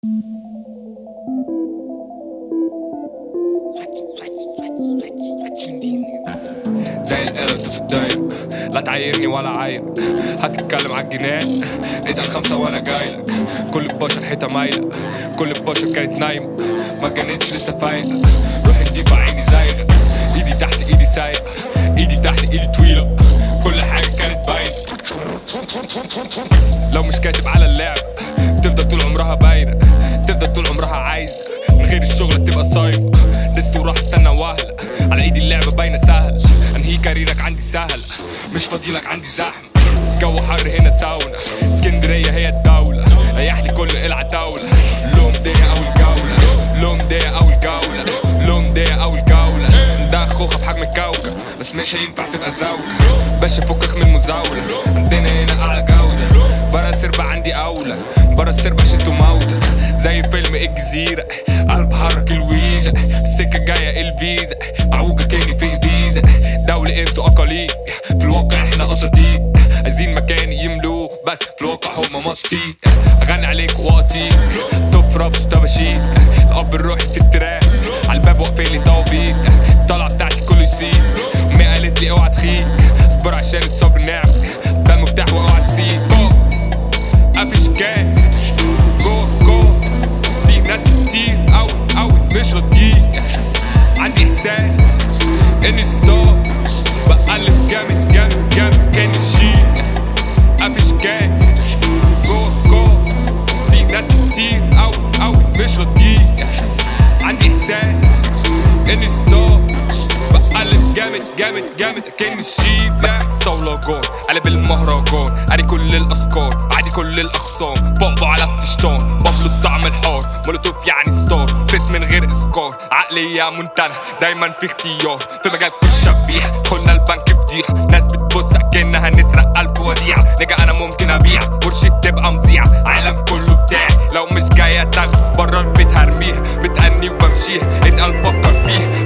زي القرد في الدايرة، لا تعايرني ولا عايرك. هتتكلم عالجنان اتقل 5 وانا جايلك. كل البشر حيطة مايلة، كل البشر كانت نايمة ما كانتش لسه فايقة. روحي نضيفة عيني زايغة، ايدي تحت ايدي سايقة، ايدي تحت ايدي طويلة، كل حاجة كانت باينة. لو مش كاتب على اللعب تفضل طول عمرها باينة، تفضل طول عمرها عايزة من غير الشغل تبقى صايمة. دست وراح استنى وهلة، على ايدي اللعبة باينة سهلة. انهي كاريرك عندي سهلة، مش فاضيلك عندي زحمة. جو حر هنا ساونا، اسكندرية هي الدولة. ريحلي كل قلعة دولة، لوم دقيقة أول جولة، لوم دقيقة أول جولة، لوم دقيقة أول جولة. ده خوخة بحجم الكوكب بس مش هينفع تبقى زاولة. باشا فكك من المزاولة، عندنا هنا أعلى جودة. برا السربة عندي أولى، برا السربة عشان موتة. زي فيلم الجزيرة قلب حرك الويجة، السكة جاية الفيزا معوجة كاني في فيزا. دولة انتو أقاليم، في الواقع احنا أساطير. عايزين مكان يملوه بس في الواقع هما مسطين. أغني عليك وقتي توف رابس وتباشير. الأب الروحي في التراك عالباب واقفينلي طوابير. الطلعة بتاعتي كله يسيب، أمي قالت لي اوعى تخيب. اصبر عشان الصبر نعمة، ده المفتاح واوعى تسيب. مفيش كاس جو في ناس كتير أوي مش راضيين. عندي إحساس إني ستار بقلب جامد كان الشيء. مفيش كاس جو في ناس كتير أوي مش راضيين. عندي إحساس إني ستار بقلب جامد كان الشيف. ماسك الصولة جون قلب المهرجان، قاري كل الأفكار عادي كل الأخصام. بابا على بتشطان بابلو طعم الحار، مولوتوف يعني ستار فيس من غير إسكار. عقلية منتنة دايما في اختيار، في مجال كل شبيح. دخلنا البنك فضيح، ناس بتبص أكنها نسرق 1000 وديعة. نجا أنا ممكن أبيع مرشد تبقى مذيعة. عالم كله بتاعي لو مش جاية تاخد برا البيت هرميها. بتأني وبمشيها اتقل فكر فيها،